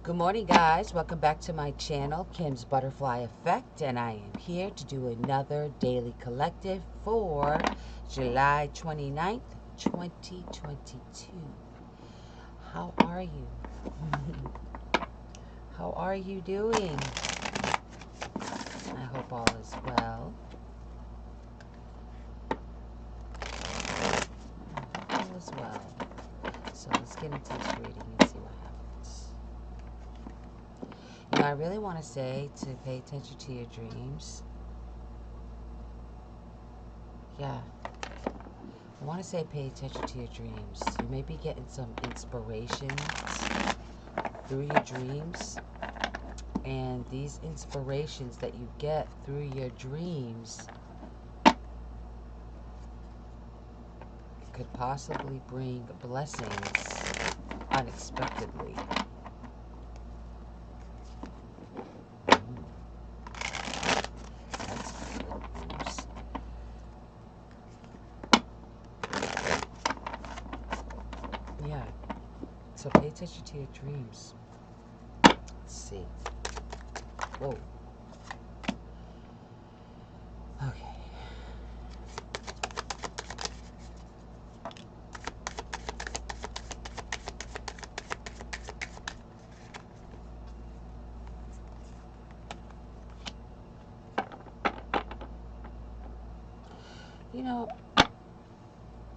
Good morning, guys. Welcome back to my channel, Kim's Butterfly Effect, and I am here to do another daily collective for July 29th, 2022. How are you? How are you doing? I hope all is well. All is well. So let's get into this reading and see what happens. You know, I really want to say to pay attention to your dreams. Yeah. I want to say pay attention to your dreams. You may be getting some inspirations through your dreams. And these inspirations that you get through your dreams could possibly bring blessings unexpectedly. Yeah, so pay attention to your dreams. Let's see. Whoa. Okay. You know,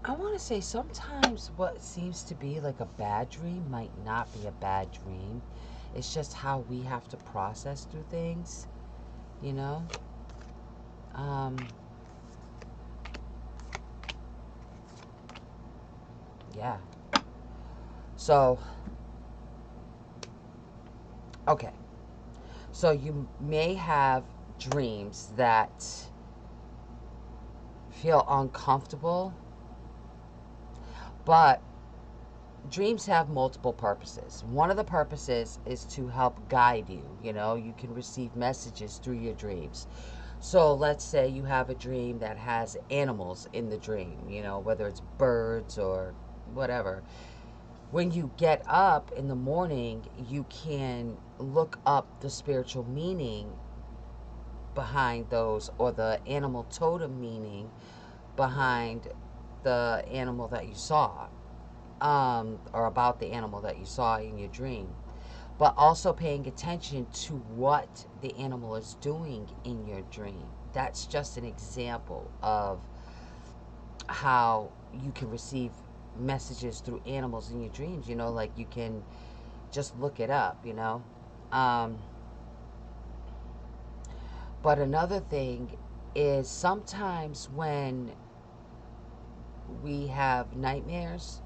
I want to say sometimes what seems to be like a bad dream might not be a bad dream. It's just how we have to process through things, you know? Yeah. So, okay. So you may have dreams that feel uncomfortable, but dreams have multiple purposes. One of the purposes is to help guide you. You know, you can receive messages through your dreams. So let's say you have a dream that has animals in the dream, you know, whether it's birds or whatever. When you get up in the morning, you can look up the spiritual meaning behind those, or the animal totem meaning behind the animal that you saw, or about the animal that you saw in your dream. But also paying attention to what the animal is doing in your dream. That's just an example of how you can receive messages through animals in your dreams. You know, like you can just look it up, you know. But another thing is sometimes when we have nightmares,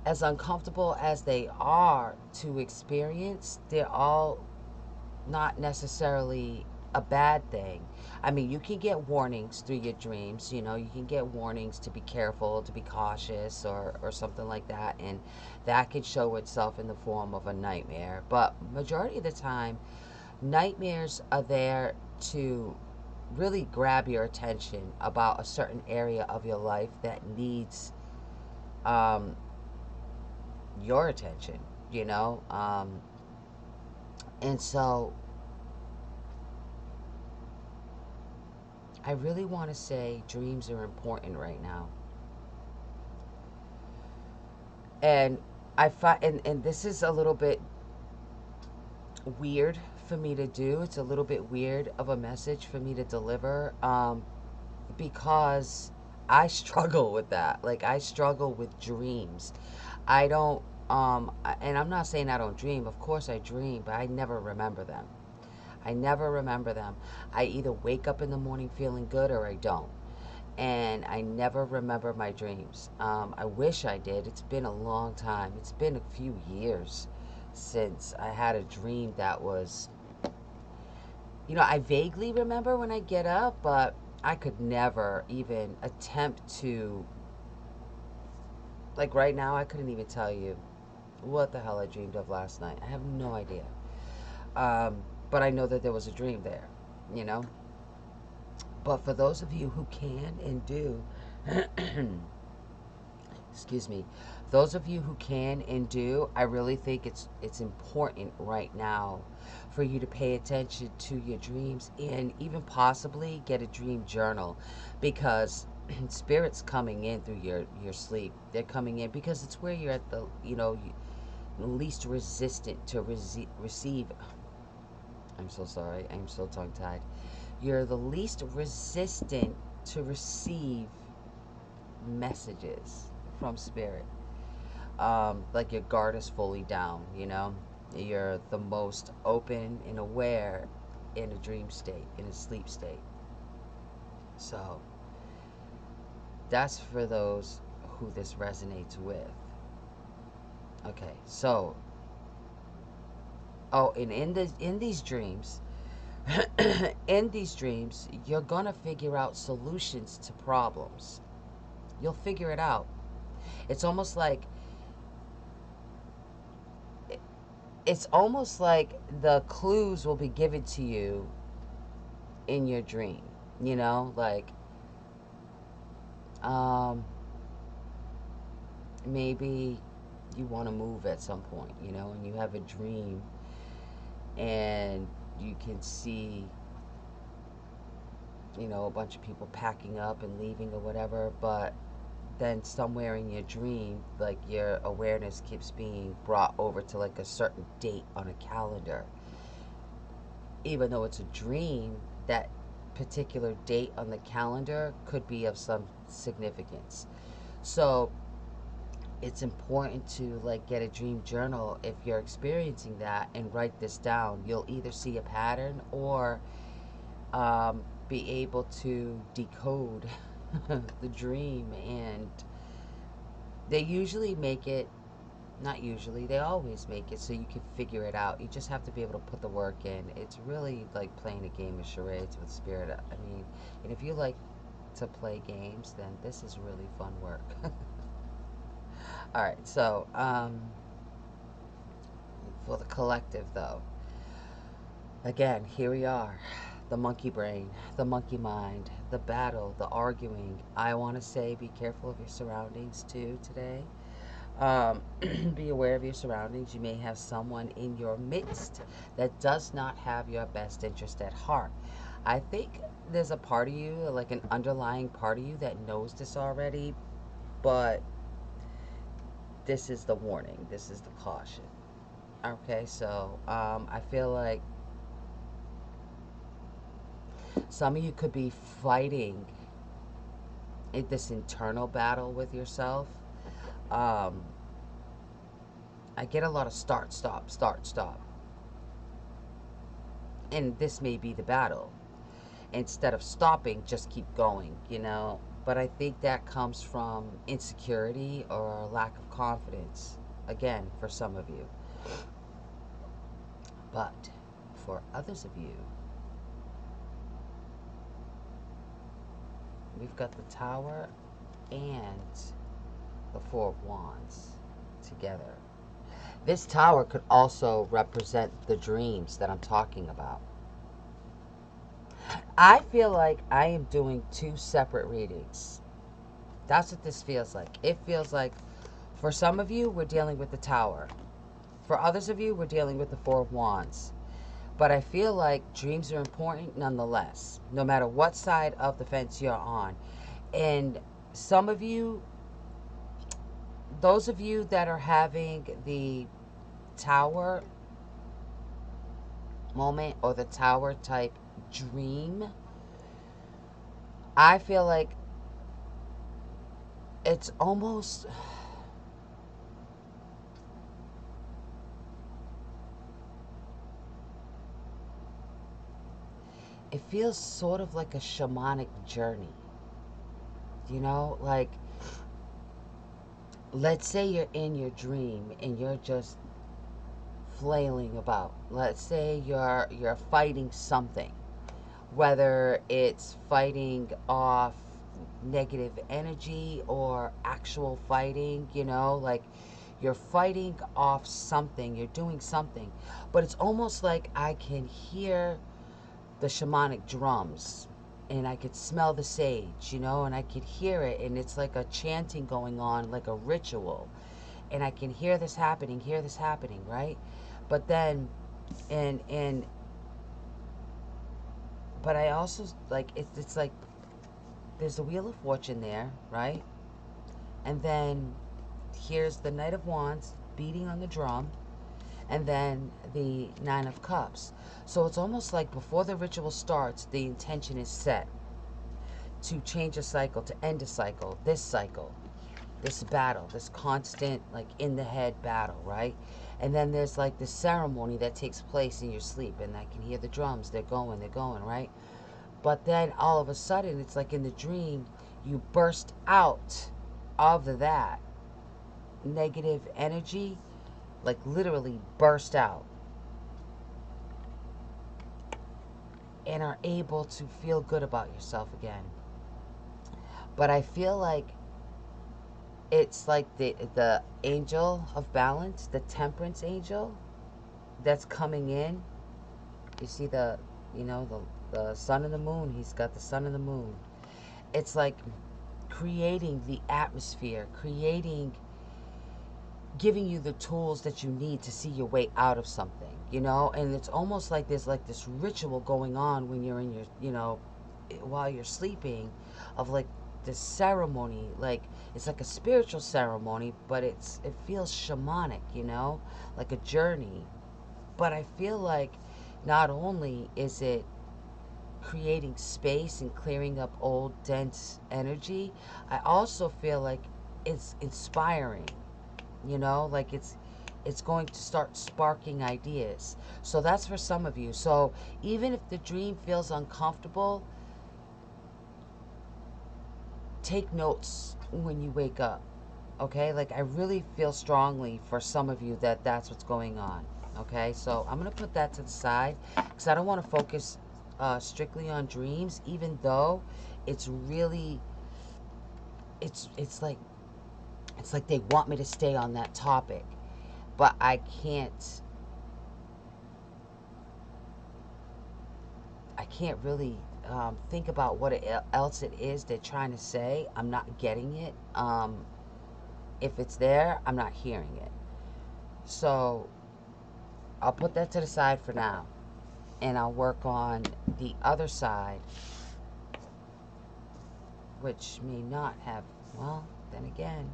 as uncomfortable as they are to experience, they're all not necessarily a bad thing. I mean, you can get warnings through your dreams, you know, you can get warnings to be careful, to be cautious, or something like that, and that could show itself in the form of a nightmare. But majority of the time, nightmares are there to really grab your attention about a certain area of your life that needs your attention, you know. And so I really want to say dreams are important right now. And I find, and this is a little bit weird for me to do. It's a little bit weird of a message for me to deliver, because I struggle with that. Like, I struggle with dreams. I don't, and I'm not saying I don't dream. Of course I dream, but I never remember them. I never remember them. I either wake up in the morning feeling good or I don't. And I never remember my dreams. I wish I did. It's been a long time. It's been a few years since I had a dream that was, you know, I vaguely remember when I get up, but I could never even attempt to, like right now, I couldn't even tell you what the hell I dreamed of last night. I have no idea. But I know that there was a dream there, you know. But for those of you who can and do excuse me, those of you who can and do, I really think it's important right now for you to pay attention to your dreams and even possibly get a dream journal, because spirits coming in through your sleep. They're coming in because it's where you're at the, least resistant to receive. I'm so sorry. I'm so tongue tied. You're the least resistant to receive messages from spirit. Like your guard is fully down, You're the most open and aware in a dream state, in a sleep state. So that's for those who this resonates with. Okay, so and in these dreams, in these dreams, you're gonna figure out solutions to problems. You'll figure it out. It's almost like the clues will be given to you in your dream. Like maybe you want to move at some point, and you have a dream and you can see, a bunch of people packing up and leaving or whatever, but then somewhere in your dream, like, your awareness keeps being brought over to like a certain date on a calendar. Even though it's a dream, that particular date on the calendar could be of some significance. So it's important to like get a dream journal if you're experiencing that and write this down. You'll either see a pattern or be able to decode the dream. And they usually make it, not usually, they always make it so you can figure it out. You just have to be able to put the work in. It's really like playing a game of charades with spirit. I mean, and if you like to play games, then this is really fun work. All right, so for the collective, though, again, here we are. The monkey brain, the monkey mind, the battle, the arguing. I want to say be careful of your surroundings, too, today. Be aware of your surroundings. You may have someone in your midst that does not have your best interest at heart. I think there's a part of you, like an underlying part of you, that knows this already, but this is the warning. This is the caution. Okay, so I feel like some of you could be fighting this internal battle with yourself. I get a lot of start, stop, start, stop. And this may be the battle. Instead of stopping, just keep going, But I think that comes from insecurity or lack of confidence, again, for some of you. But for others of you, we've got the Tower and the Four of Wands together. This Tower could also represent the dreams that I'm talking about. I feel like I am doing two separate readings. That's what this feels like. It feels like for some of you, we're dealing with the Tower. For others of you, we're dealing with the Four of Wands. But I feel like dreams are important nonetheless, no matter what side of the fence you're on. And some of you, those of you that are having the Tower moment or the Tower type dream, I feel like it's almost, it feels sort of like a shamanic journey. Like, let's say you're in your dream and you're just flailing about. Let's say you're fighting something, whether it's fighting off negative energy or actual fighting, like you're fighting off something, you're doing something, but it's almost like I can hear the shamanic drums and I could smell the sage, you know, and I could hear it, and it's like a chanting going on, like a ritual, and I can hear this happening, right? But then, and but I also, like, it's like there's the Wheel of Fortune there, right? And then here's the Knight of Wands beating on the drum, and then the Nine of Cups. So it's almost like before the ritual starts, the intention is set to change a cycle, to end a cycle, this battle, this constant, like, in the head battle, right? And then there's like this ceremony that takes place in your sleep, and I can hear the drums, they're going, right? But then all of a sudden, it's like in the dream, you burst out of that negative energy, like literally burst out, and are able to feel good about yourself again. But I feel like it's like the angel of balance, the temperance angel that's coming in. You see the, you know, the sun and the moon. He's got the sun and the moon. It's like creating the atmosphere, giving you the tools that you need to see your way out of something, you know? And it's almost like there's like this ritual going on when you're in your, you know, while you're sleeping, of like this ceremony. Like, it's like a spiritual ceremony, but it feels shamanic, you know, like a journey. But I feel like not only is it creating space and clearing up old dense energy, I also feel like it's inspiring, you know, like it's going to start sparking ideas. So that's for some of you. So even if the dream feels uncomfortable, take notes when you wake up, okay? Like, I really feel strongly for some of you that that's what's going on, okay? So I'm going to put that to the side because I don't want to focus strictly on dreams, even though it's really, it's like they want me to stay on that topic, but I can't really think about what else it is they're trying to say. I'm not getting it. If it's there, I'm not hearing it. So I'll put that to the side for now, and I'll work on the other side, which may not have, well, then again,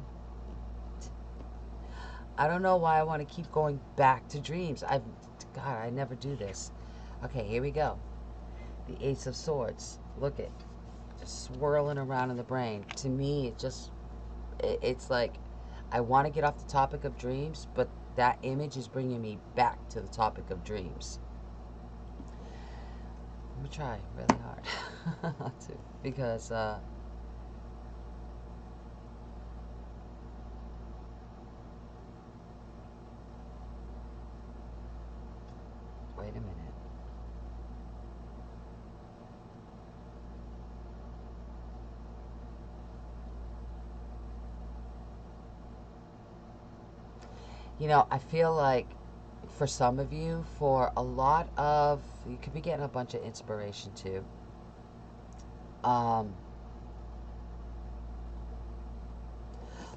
I don't know why I want to keep going back to dreams. God, I never do this. Okay, here we go. The Ace of Swords. Look at, just swirling around in the brain. To me, it's like I want to get off the topic of dreams, but that image is bringing me back to the topic of dreams. I'm gonna try really hard not to, because wait a minute. You know, I feel like for some of you, for a lot of, you could be getting a bunch of inspiration too.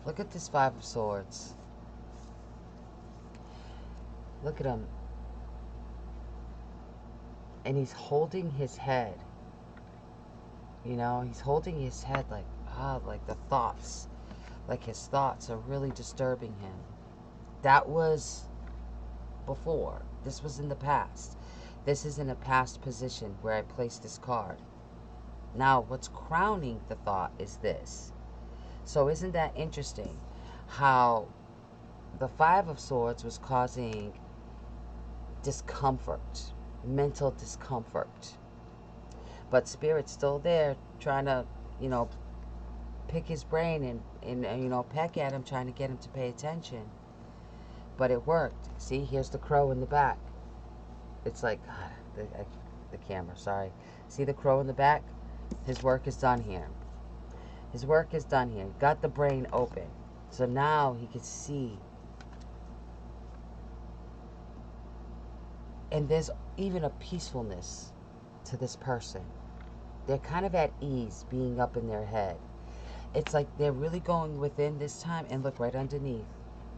Look at this Five of Swords. Look at him. And he's holding his head. You know, he's holding his head like the thoughts. Like his thoughts are really disturbing him. That was before. This was in the past. This is in a past position where I placed this card. Now, what's crowning the thought is this. So isn't that interesting how the Five of Swords was causing discomfort, mental discomfort. But Spirit's still there trying to, you know, pick his brain and you know, peck at him, trying to get him to pay attention. But it worked. See, here's the crow in the back. It's like, God, the camera, sorry. See the crow in the back? His work is done here. His work is done here. Got the brain open. So now he can see. And there's even a peacefulness to this person. they're kind of at ease being up in their head. It's like they're really going within this time. And look, right underneath,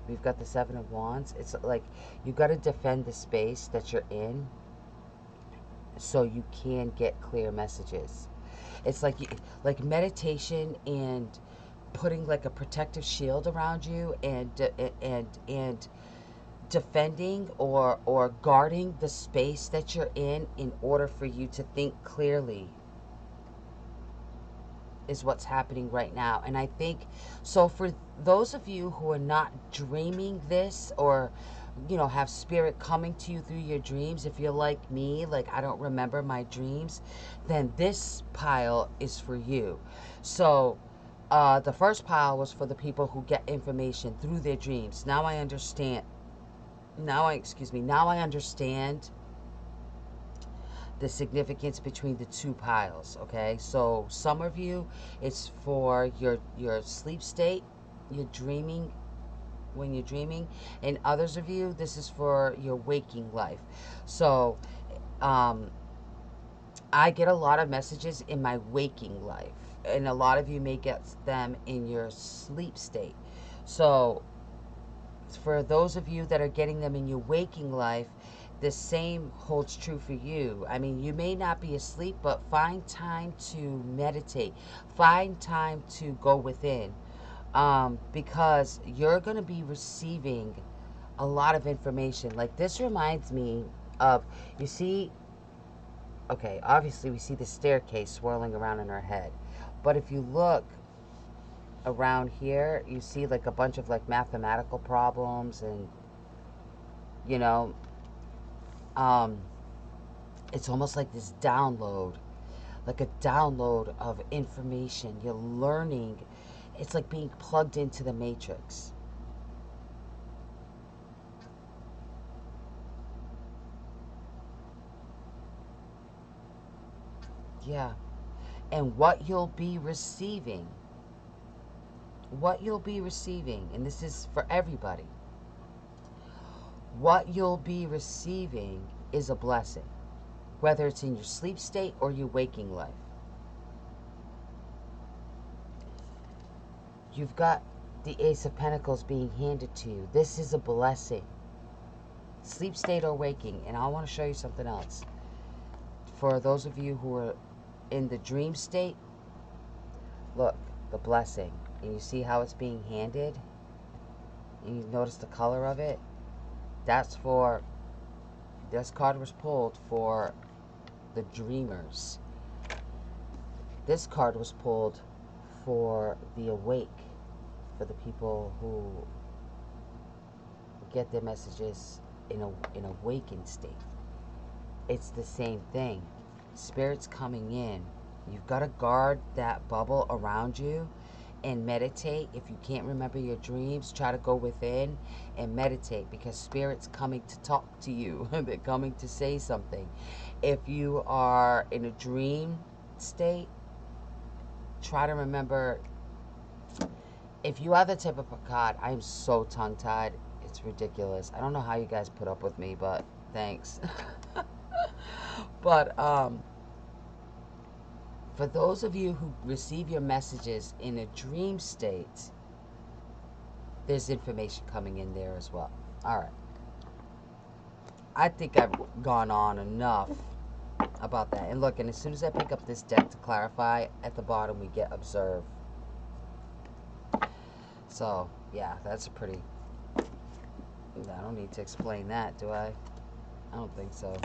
we've got the Seven of Wands. It's like you got to defend the space that you're in so you can get clear messages. It's like meditation and putting like a protective shield around you, and defending or guarding the space that you're in order for you to think clearly is what's happening right now. And I think so for those of you who are not dreaming this, or have spirit coming to you through your dreams, if you're like me, like I don't remember my dreams, then this pile is for you. So the first pile was for the people who get information through their dreams. Now I understand. Now I understand the significance between the two piles. Okay, so some of you, it's for your sleep state, you're dreaming when you're dreaming, and others of you, this is for your waking life. So I get a lot of messages in my waking life, and a lot of you may get them in your sleep state. So for those of you that are getting them in your waking life, the same holds true for you. I mean, you may not be asleep, but find time to meditate. Find time to go within, because you're going to be receiving a lot of information. Like this reminds me of, you see, okay, obviously we see the staircase swirling around in our head. But if you look around here, you see like a bunch of like mathematical problems, and it's almost like this download, like a download of information. You're learning. It's like being plugged into the matrix. Yeah. And what you'll be receiving, and this is for everybody, what you'll be receiving is a blessing, whether it's in your sleep state or your waking life. You've got the Ace of Pentacles being handed to you. This is a blessing, sleep state or waking. And I want to show you something else. For those of you who are in the dream state, look, the blessing. And you see how it's being handed? And you notice the color of it? That's for, this card was pulled for the dreamers. This card was pulled for the awake, for the people who get their messages in a wakened state. It's the same thing. Spirit's coming in. You've got to guard that bubble around you and meditate. If you can't remember your dreams, try to go within and meditate, because Spirit's coming to talk to you. They're coming to say something. If you are in a dream state, try to remember. If you are the type of God, I am so tongue-tied, it's ridiculous. I don't know how you guys put up with me, but thanks. But for those of you who receive your messages in a dream state, there's information coming in there as well. All right. I think I've gone on enough about that. And look, and as soon as I pick up this deck to clarify, at the bottom we get observe. So, yeah, that's a pretty... I don't need to explain that, do I? I don't think so.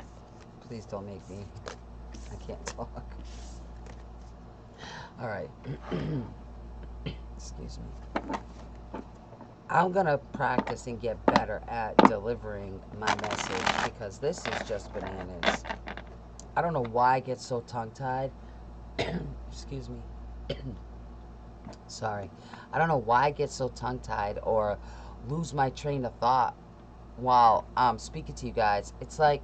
Please don't make me... I can't talk. Alright. Excuse me. I'm going to practice and get better at delivering my message, because this is just bananas. I don't know why I get so tongue-tied. Excuse me. Sorry. I don't know why I get so tongue-tied or lose my train of thought while I'm speaking to you guys. It's like,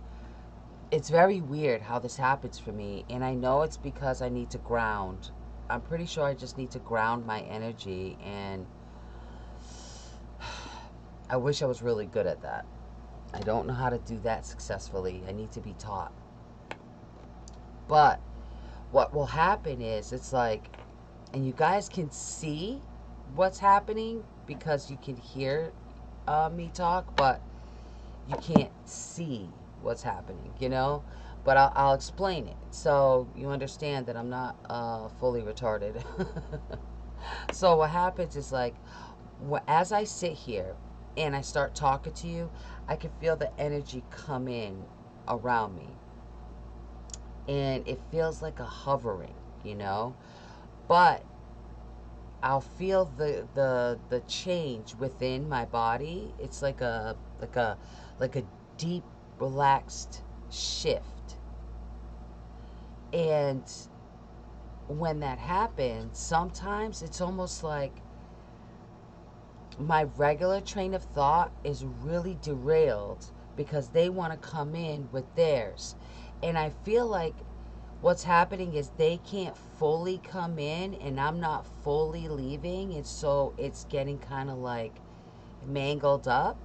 it's very weird how this happens for me, and I know it's because I need to ground. I'm pretty sure I just need to ground my energy, and I wish I was really good at that. I don't know how to do that successfully. I need to be taught. But what will happen is, it's like, and you guys can see what's happening because you can hear me talk, but you can't see what's happening, you know? But I'll explain it so you understand that I'm not fully retarded. So what happens is, like, as I sit here and I start talking to you, I can feel the energy come in around me. And it feels like a hovering, you know? But I'll feel the change within my body. It's like a deep relaxed shift. And when that happens, sometimes it's almost like my regular train of thought is really derailed because they want to come in with theirs. And I feel like what's happening is they can't fully come in and I'm not fully leaving. And so it's getting kind of like mangled up.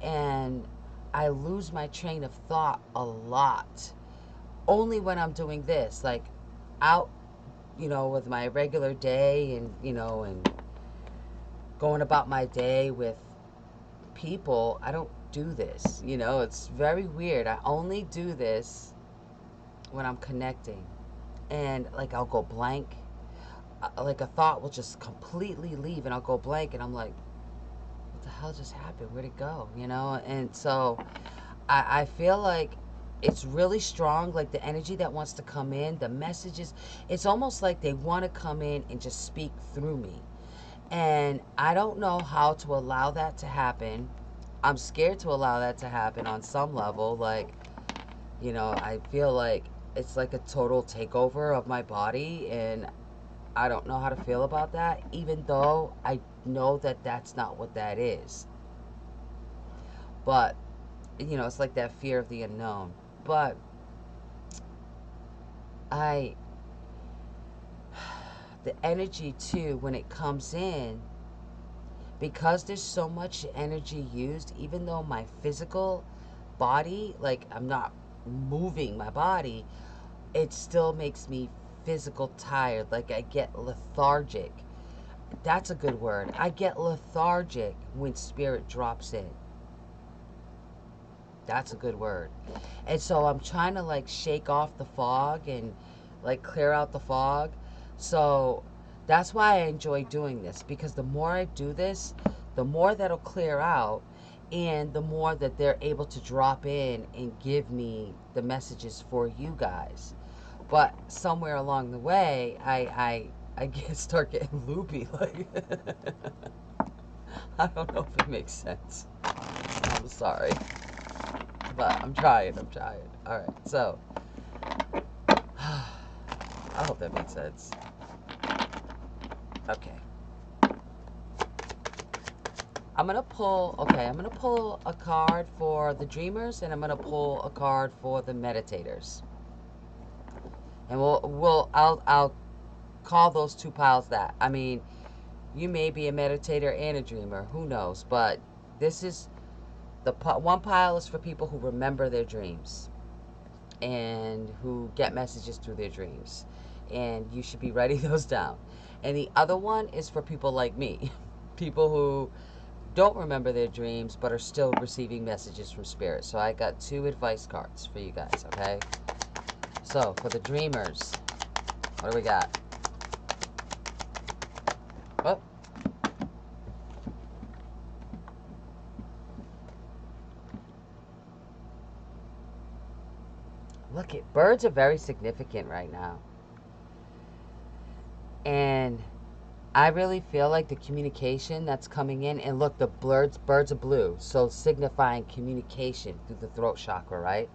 And I lose my train of thought a lot. Only when I'm doing this, like out, with my regular day and, and going about my day with people, I don't do this. It's very weird. I only do this when I'm connecting. And like I'll go blank. Like a thought will just completely leave and I'll go blank and I'm like, what the hell just happened? Where'd it go? And so I feel like it's really strong, like the energy that wants to come in, the messages, it's almost like they want to come in and just speak through me. And I don't know how to allow that to happen. I'm scared to allow that to happen on some level. Like, I feel like it's like a total takeover of my body, and I don't know how to feel about that, even though I know that that's not what that is. But, it's like that fear of the unknown. But the energy too, when it comes in, because there's so much energy used, even though my physical body, like I'm not moving my body, it still makes me physical tired. Like I get lethargic. That's a good word. I get lethargic when spirit drops in. That's a good word. And so I'm trying to like shake off the fog and like clear out the fog. So that's why I enjoy doing this, because the more I do this, the more that'll clear out and the more that they're able to drop in and give me the messages for you guys. But somewhere along the way, start getting loopy. Like, I don't know if it makes sense. I'm sorry. But I'm trying. All right, so I hope that makes sense. Okay. I'm gonna pull a card for the dreamers, and I'm gonna pull a card for the meditators. And I'll call those two piles that. I mean, you may be a meditator and a dreamer, who knows? But this is one pile is for people who remember their dreams and who get messages through their dreams, and you should be writing those down. And the other one is for people like me, people who don't remember their dreams but are still receiving messages from spirit. So I got 2 advice cards for you guys, okay? So for the dreamers, what do we got? Oh. Look, birds are very significant right now. And I really feel like the communication that's coming in, and look, the birds are blue, so signifying communication through the throat chakra, right?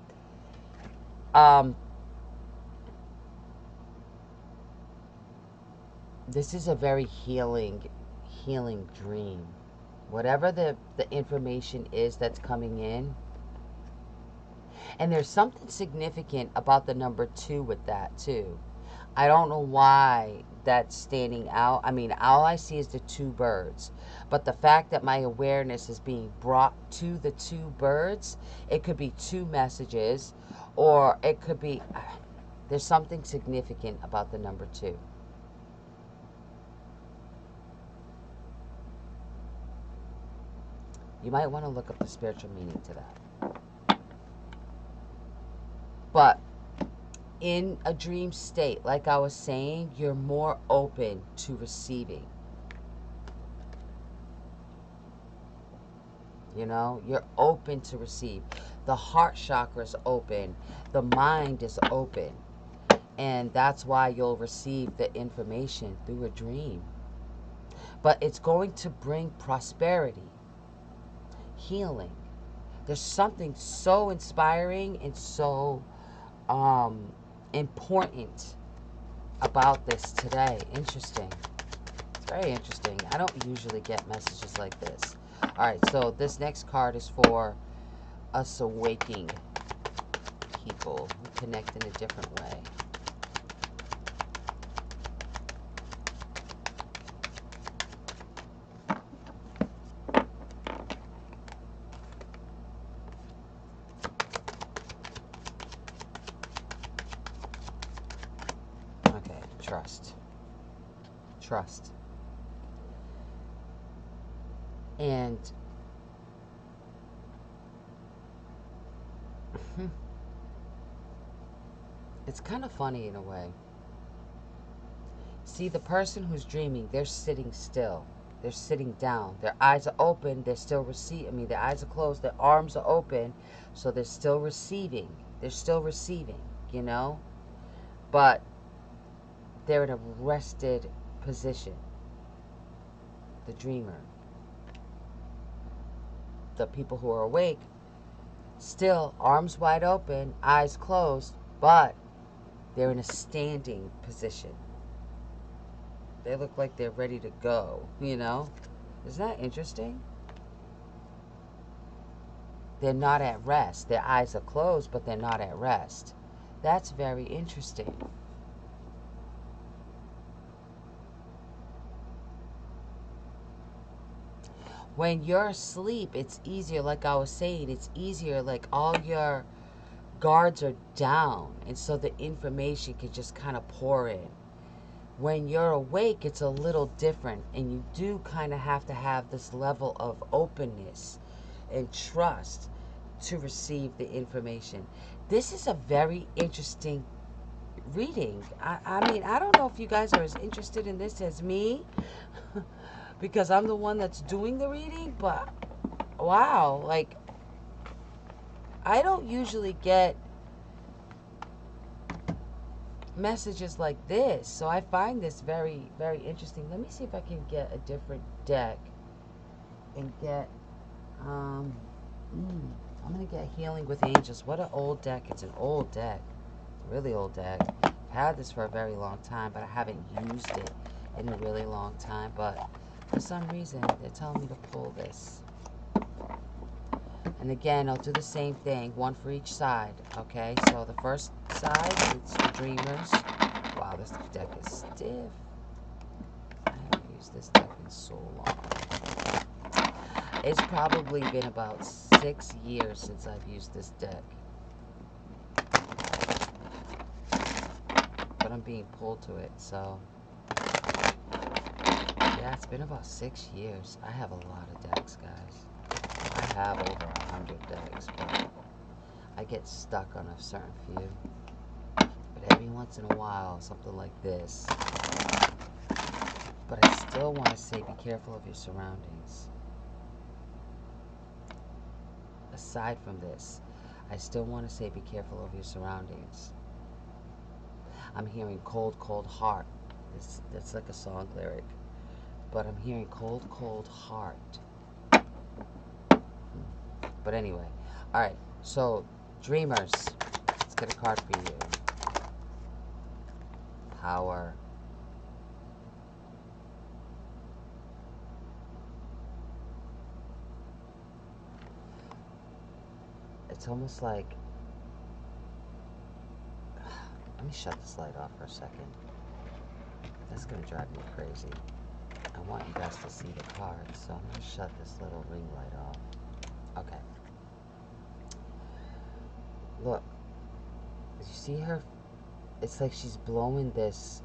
This is a very healing dream. Whatever the information is that's coming in. And there's something significant about the number 2 with that too. I don't know why that's standing out. I mean, all I see is the 2 birds. But the fact that my awareness is being brought to the 2 birds, it could be 2 messages, or it could be, There's something significant about the number 2. You might want to look up the spiritual meaning to that. But in a dream state, like I was saying, you're more open to receiving. You know, you're open to receive. The heart chakra is open. The mind is open. And that's why you'll receive the information through a dream. But it's going to bring prosperity, healing. There's something so inspiring and so important about this today. Interesting. It's very interesting. I don't usually get messages like this. All right, so this next card is for us awaking people who connect in a different way. Okay, trust. Trust. And it's kind of funny in a way. See, the person who's dreaming, they're sitting still. They're sitting down. Their eyes are open. They're still receiving. I mean, their eyes are closed. Their arms are open. So they're still receiving. They're still receiving, you know? But they're in a rested position. The dreamer. The people who are awake, still arms wide open, eyes closed, but they're in a standing position. They look like they're ready to go, you know? Isn't that interesting? They're not at rest. Their eyes are closed, but they're not at rest. That's very interesting. When you're asleep, it's easier, like I was saying, it's easier, like all your guards are down, and so the information can just kind of pour in. When you're awake, it's a little different, and you do kind of have to have this level of openness and trust to receive the information. This is a very interesting reading. I mean, I don't know if you guys are as interested in this as me, because I'm the one that's doing the reading, but wow, like, I don't usually get messages like this, so I find this very, very interesting. Let me see if I can get a different deck and get, I'm going to get Healing with Angels. What an old deck. It's an old deck. It's a really old deck. I've had this for a very long time, but I haven't used it in a really long time, but for some reason, they're telling me to pull this. And again, I'll do the same thing, one for each side, okay? So the first side, it's the Dreamers. Wow, this deck is stiff. I haven't used this deck in so long. It's probably been about 6 years since I've used this deck. But I'm being pulled to it, so... yeah, it's been about 6 years. I have a lot of decks, guys. I have over 100 decks, but I get stuck on a certain few. But every once in a while, something like this. But I still want to say, be careful of your surroundings. Aside from this, I still want to say, be careful of your surroundings. I'm hearing cold, cold heart. That's like a song lyric. But I'm hearing cold, cold heart. But anyway, alright, so Dreamers, let's get a card for you. Power. It's almost like, let me shut this light off for a second. That's going to drive me crazy. I want you guys to see the cards, so I'm going to shut this little ring light off. Okay. Look, you see her? it's like she's blowing this,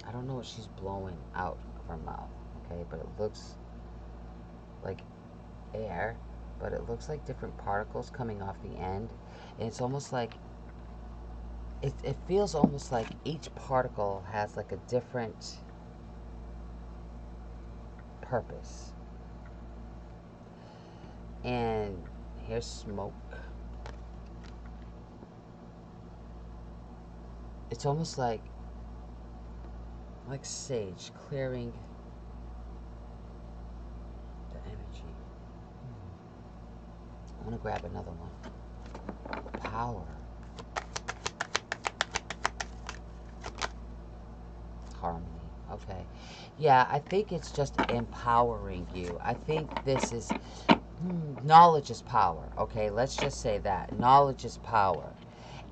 I don't know what she's blowing out of her mouth, okay, but it looks like air, but it looks like different particles coming off the end, and it's almost like, it feels almost like each particle has like a different purpose. And here's smoke. It's almost like sage clearing the energy. I want to grab another one. Power. Harmony. Okay. Yeah, I think it's just empowering you. I think this is knowledge is power. Okay, let's just say that. Knowledge is power.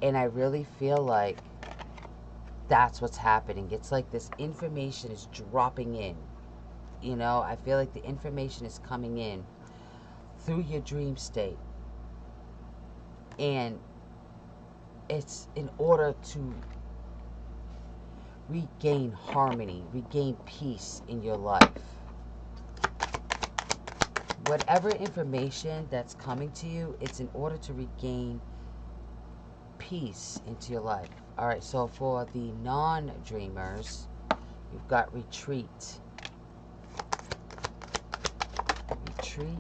And I really feel like that's what's happening. It's like this information is dropping in. You know, I feel like the information is coming in through your dream state. And it's in order to regain harmony, regain peace in your life. Whatever information that's coming to you, it's in order to regain peace into your life. All right, so for the non-dreamers, you've got retreat. Retreat.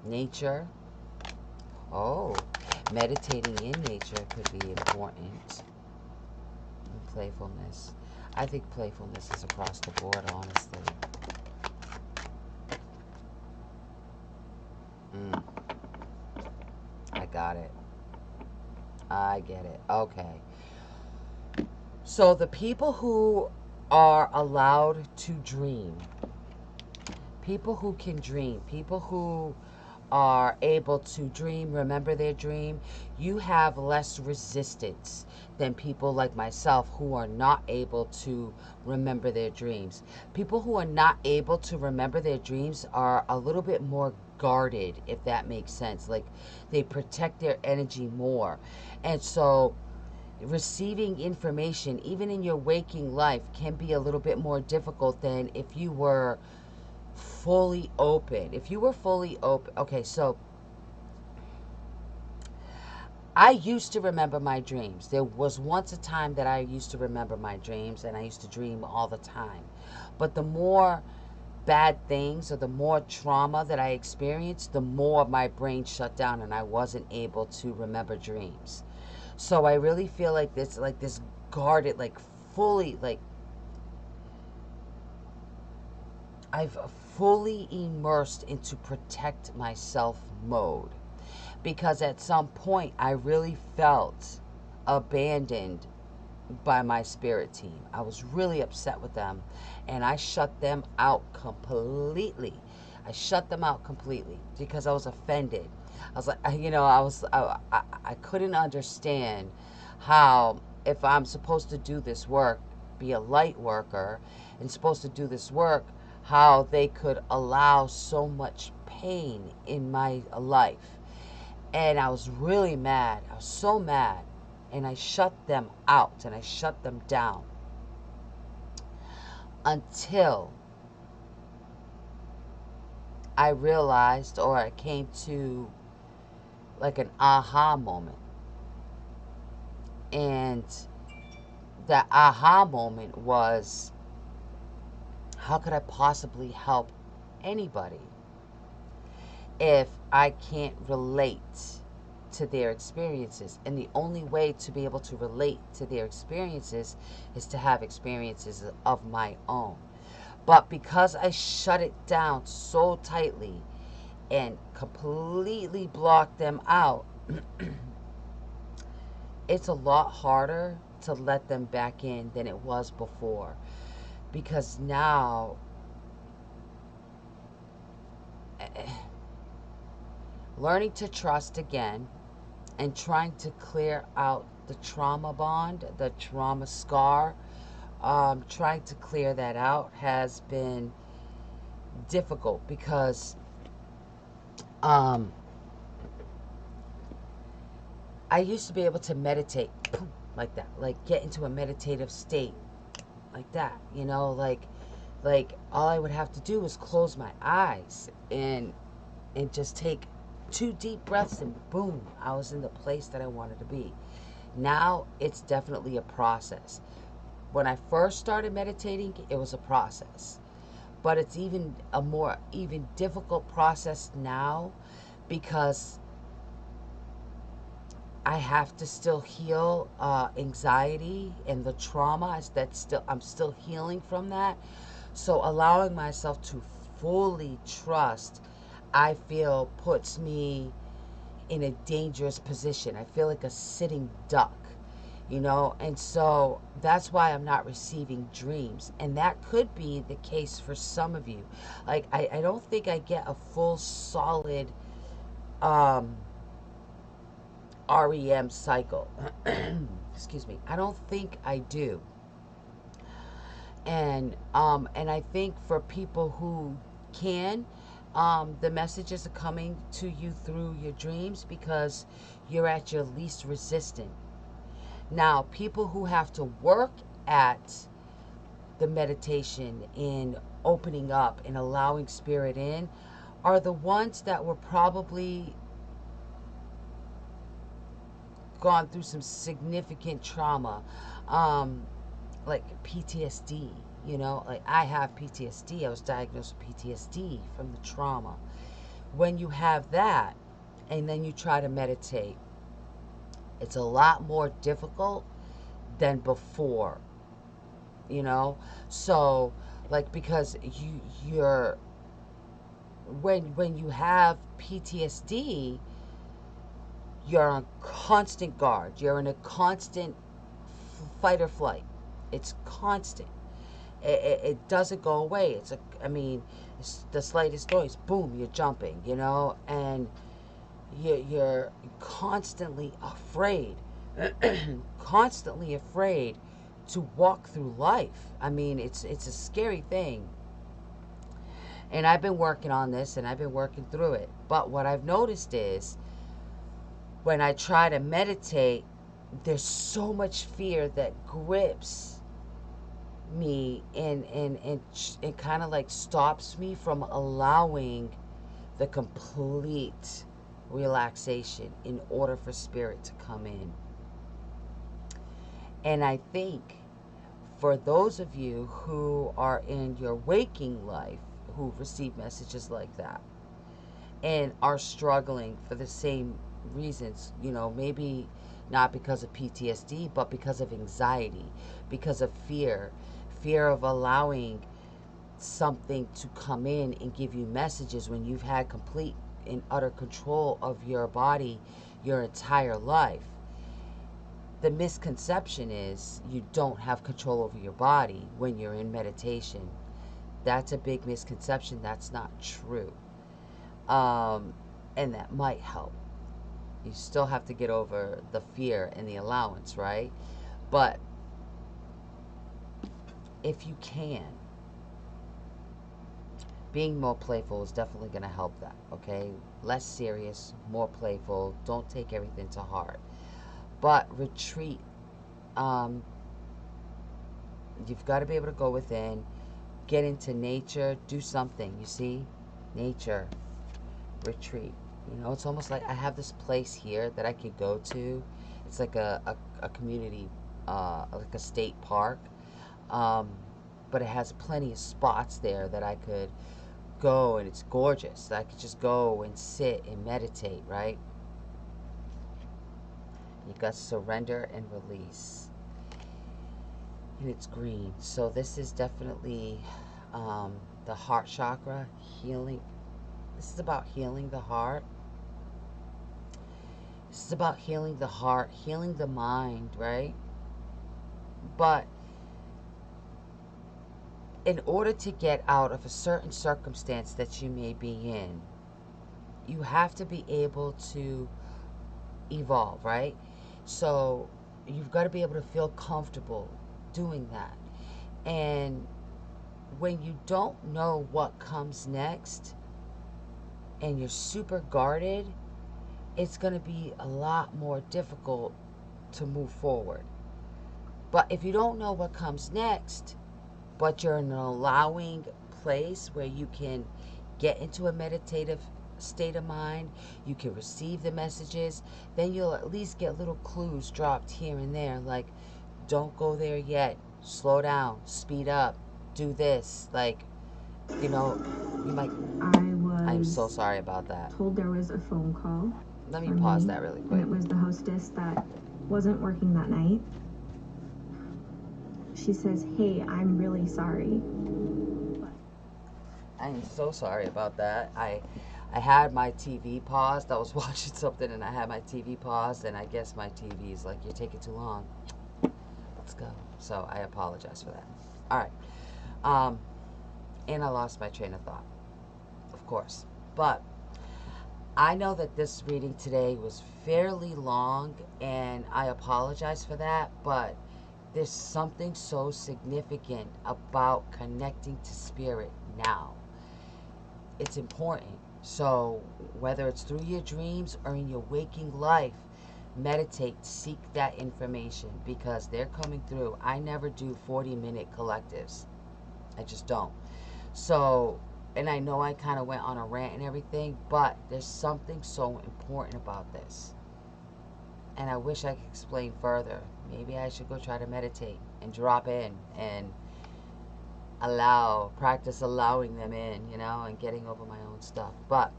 Nature. Oh, meditating in nature could be important. And playfulness. I think playfulness is across the board, honestly. I got it. I get it. Okay. So the people who are allowed to dream, people who can dream, people who are able to dream, remember their dream, you have less resistance than people like myself who are not able to remember their dreams. People who are not able to remember their dreams are a little bit more guarded, if that makes sense. Like, they protect their energy more. And so receiving information, even in your waking life, can be a little bit more difficult than if you were fully open. If you were fully open. Okay, so I used to remember my dreams. There was once a time that I used to remember my dreams, and I used to dream all the time. But the more bad things or the more trauma that I experienced, the more my brain shut down and I wasn't able to remember dreams. So I really feel like this guarded, like fully, like I've fully immersed into protect myself mode, because at some point I really felt abandoned by my spirit team. I was really upset with them, and I shut them out completely. I shut them out completely because I was offended. I was like, I couldn't understand how, if I'm supposed to do this work, be a light worker, and supposed to do this work, how they could allow so much pain in my life. And I was really mad. I was so mad. And I shut them out and I shut them down until I realized, or I came to like an aha moment. And that aha moment was, how could I possibly help anybody if I can't relate to their experiences? And the only way to be able to relate to their experiences is to have experiences of my own. But because I shut it down so tightly and completely blocked them out, it's a lot harder to let them back in than it was before. Because now, learning to trust again and trying to clear out the trauma bond, the trauma scar, trying to clear that out has been difficult, because I used to be able to meditate like that, like get into a meditative state like that, you know, like all I would have to do was close my eyes and just take 2 deep breaths and boom, I was in the place that I wanted to be. Now it's definitely a process. When I first started meditating, it was a process, but it's even difficult process now because I have to still heal anxiety and the trauma I'm still healing from that. So allowing myself to fully trust, I feel, puts me in a dangerous position. I feel like a sitting duck, you know? And so that's why I'm not receiving dreams. And that could be the case for some of you. Like, I don't think I get a full, solid um, REM cycle. Excuse me. I don't think I do. And I think for people who can, the messages are coming to you through your dreams because you're at your least resistant. Now, people who have to work at the meditation in opening up and allowing spirit in are the ones that were probably gone through some significant trauma, um, like PTSD. You know, like I have PTSD. I was diagnosed with PTSD from the trauma. When you have that and then you try to meditate, it's a lot more difficult than before, you know? So, like, because you're when you have PTSD, you're on constant guard. You're in a constant fight or flight. It's constant. It doesn't go away. I mean, it's the slightest noise, boom, you're jumping, you know, and you're constantly afraid, constantly afraid to walk through life. I mean, it's a scary thing. And I've been working on this and I've been working through it. But what I've noticed is when I try to meditate, there's so much fear that grips me and kind of like stops me from allowing the complete relaxation in order for spirit to come in. And I think for those of you who are in your waking life who receive messages like that and are struggling for the same reasons, you know, maybe not because of PTSD, but because of anxiety, because of fear of allowing something to come in and give you messages when you've had complete and utter control of your body your entire life. The misconception is you don't have control over your body when you're in meditation. That's a big misconception. That's not true. And that might help. You still have to get over the fear and the allowance, right? But if you can, being more playful is definitely going to help that, okay? Less serious, more playful. Don't take everything to heart. But retreat. Um, you've got to be able to go within, get into nature, do something, you see? Nature, retreat. You know, it's almost like I have this place here that I could go to. It's like a community, like a state park. But it has plenty of spots there that I could go, and it's gorgeous. I could just go and sit and meditate, right? You got surrender and release. And it's green. So this is definitely the heart chakra, healing. This is about healing the heart. This is about healing the heart, healing the mind, right? But in order to get out of a certain circumstance that you may be in, you have to be able to evolve, right? So you've got to be able to feel comfortable doing that. And when you don't know what comes next and you're super guarded, it's going to be a lot more difficult to move forward. But if you don't know what comes next, but you're in an allowing place where you can get into a meditative state of mind, you can receive the messages, then you'll at least get little clues dropped here and there, like, don't go there yet, slow down, speed up, do this. Like, you know, you might. I'm so sorry about that. Told there was a phone call. Let me pause that really quick. And it was the hostess that wasn't working that night. She says, hey, I'm really sorry. I'm so sorry about that. I had my TV paused. I was watching something and I had my TV paused, and I guess my TV is like, you're taking too long. Let's go. So I apologize for that. All right. And I lost my train of thought, of course. But I know that this reading today was fairly long, and I apologize for that, but there's something so significant about connecting to spirit now. It's important. So whether it's through your dreams or in your waking life, meditate, seek that information, because they're coming through. I never do 40-minute collectives. I just don't. So, and I know I kind of went on a rant and everything, but there's something so important about this. And I wish I could explain further. Maybe I should go try to meditate and drop in and practice allowing them in, you know, and getting over my own stuff. But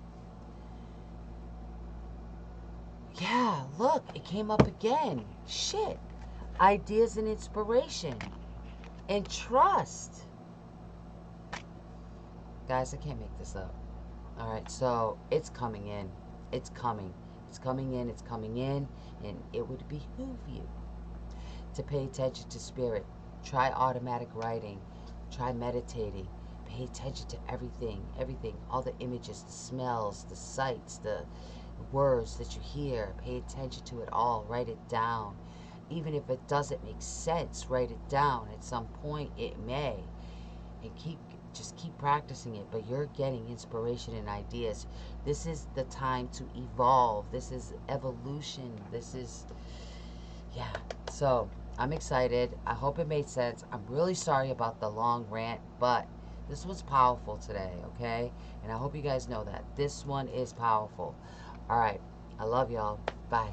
yeah, look, it came up again. Shit. Ideas and inspiration. And trust. Guys, I can't make this up. Alright, so it's coming in. It's coming. It's coming in. It's coming in. And it would behoove you to pay attention to spirit. Try automatic writing. Try meditating. Pay attention to everything. Everything. All the images, the smells, the sights, the words that you hear. Pay attention to it all. Write it down. Even if it doesn't make sense, write it down. At some point it may. And just keep practicing it. But you're getting inspiration and ideas. This is the time to evolve. This is evolution. This is, yeah. So I'm excited. I hope it made sense. I'm really sorry about the long rant, but this was powerful today, okay? And I hope you guys know that. This one is powerful. All right. I love y'all. Bye.